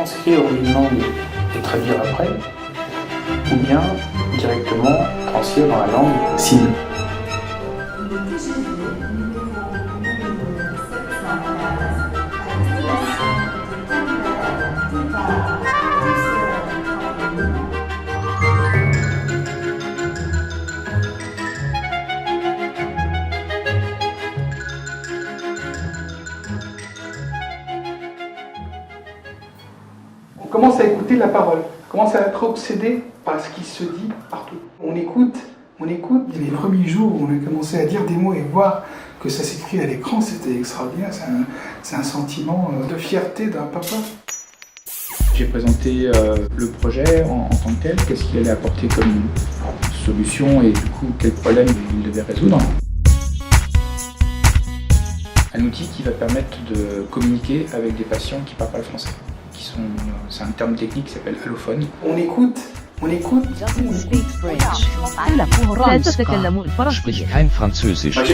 transcrire une langue et traduire après, ou bien directement transcrire dans la langue cible. On commence à écouter la parole, on commence à être obsédé par ce qui se dit partout. On écoute. Les premiers jours où on a commencé à dire des mots et voir que ça s'écrit à l'écran, c'était extraordinaire. C'est un sentiment de fierté d'un papa. J'ai présenté le projet en tant que tel, qu'est-ce qu'il allait apporter comme solution et du coup quel problème il devait résoudre. Un outil qui va permettre de communiquer avec des patients qui ne parlent pas le français. C'est un terme technique qui s'appelle allophone. On écoute.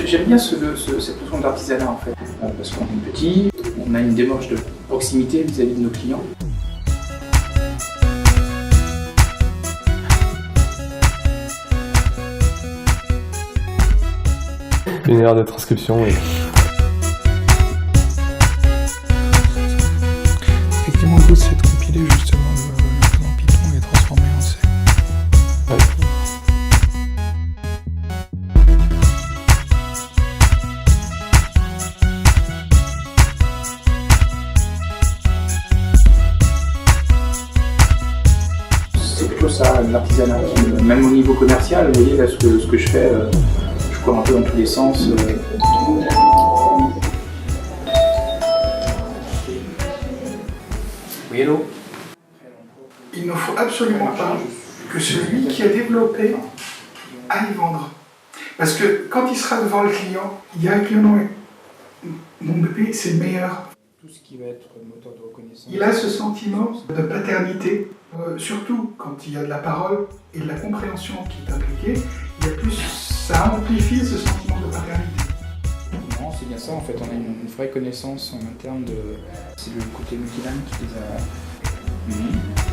J'aime bien cette notion d'artisanat en fait, parce qu'on est petit, on a une démarche de proximité vis-à-vis de nos clients. Une erreur de transcription. Et... Effectivement, le but c'est de compiler justement le plan Python et transformer en C. Ouais. C'est plutôt ça, l'artisanat. Même au niveau commercial, vous voyez là, ce que je fais, je cours un peu dans tous les sens. Oui, hello. Il ne faut absolument pas que celui qui a développé aille vendre. Parce que quand il sera devant le client, il y a un client, mon bébé c'est le meilleur. Tout ce qui va être moteur de reconnaissance. Il a ce sentiment de paternité, surtout quand il y a de la parole et de la compréhension qui est impliquée, ça amplifie ce sentiment de paternité. Non, c'est bien ça en fait, on a une vraie connaissance en interne de... C'est le côté multilingue qui les a...